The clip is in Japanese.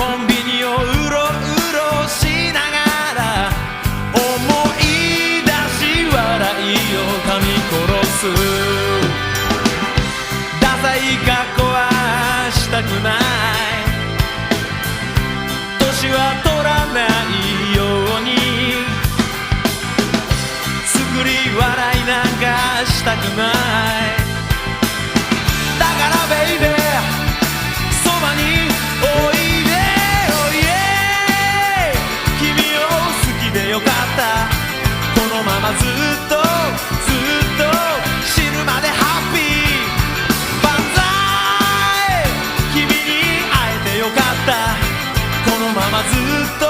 コンビニをうろうろしながら思い出し笑いを噛み殺す。ダサい格好はしたくない、年は取らないように、作り笑いなんかしたくない。だからベイベーそばにおいでおいで、君を好きでよかった、このままずっとずっと死ぬまでハッピー万歳、君に会えてよかった、このままずっと